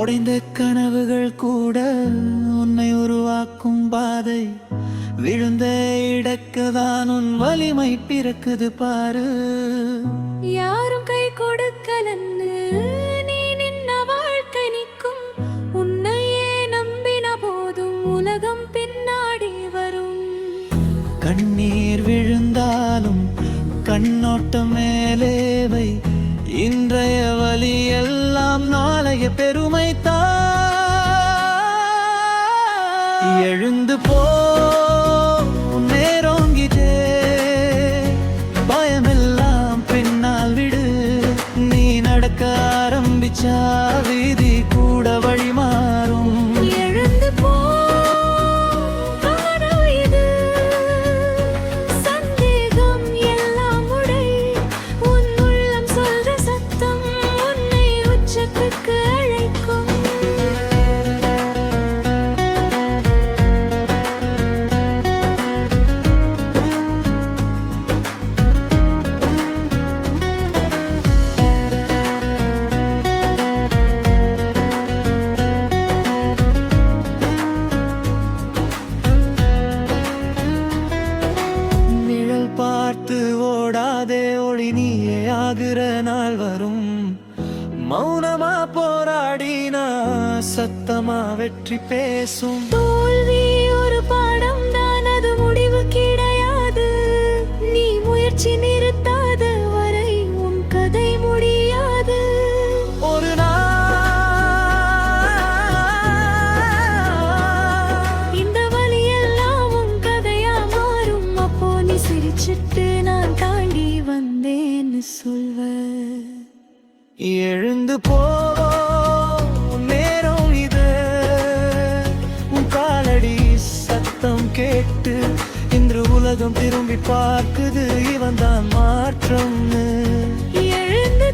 உடைந்த கனவுகள் கூட உன்னை உருவாக்கும் பாதை. விழுந்த இடக்குதான் உன் வலிமை பிறக்குது பாரு. யாரும் கை கொடுக்கலன்னு நீ நின்ன வாழ்க்கை நிற்கும். உன்னையே நம்பின போதும் உலகம் பின்னாடி வரும். கண்ணீர் விழுந்தாலும் கண்ணோட்டம் மேலேவை. இன்றைய வலி எல்லாம் நாளைய பெருமை எழுந்து போ, நேரோங்கிட்டே பயமெல்லாம் பின்னால் விடு. நீ நடக்க ஆரம்பிச்சா வீதி கூட வழி மாறும். எழுந்து போ, பார்த்து ஓடாதே, ஒளி நீயே ஆகிற நாள் வரும். மௌனமா போராடினா சத்தமா வெற்றி பேசும். தோல்வி ஒரு பாடம் தான், அது முடிவு கிடையாது. நீ முயற்சி நிறுத்தாத வரை உன் கதை முடியாது. ஒரு இந்த வழி எல்லாம் உன் கதையா மாறும். அப்போ நீ சிரிச்சிட்டு நான் தாண்டி வந்தேன்னு சொல்வ. எழுந்து போவோ, நேரம் இது. உன் காலடி சத்தம் கேட்டு இன்று உலகம் திரும்பி பார்க்குது. இவன் தான் மாற்றம். எழுந்து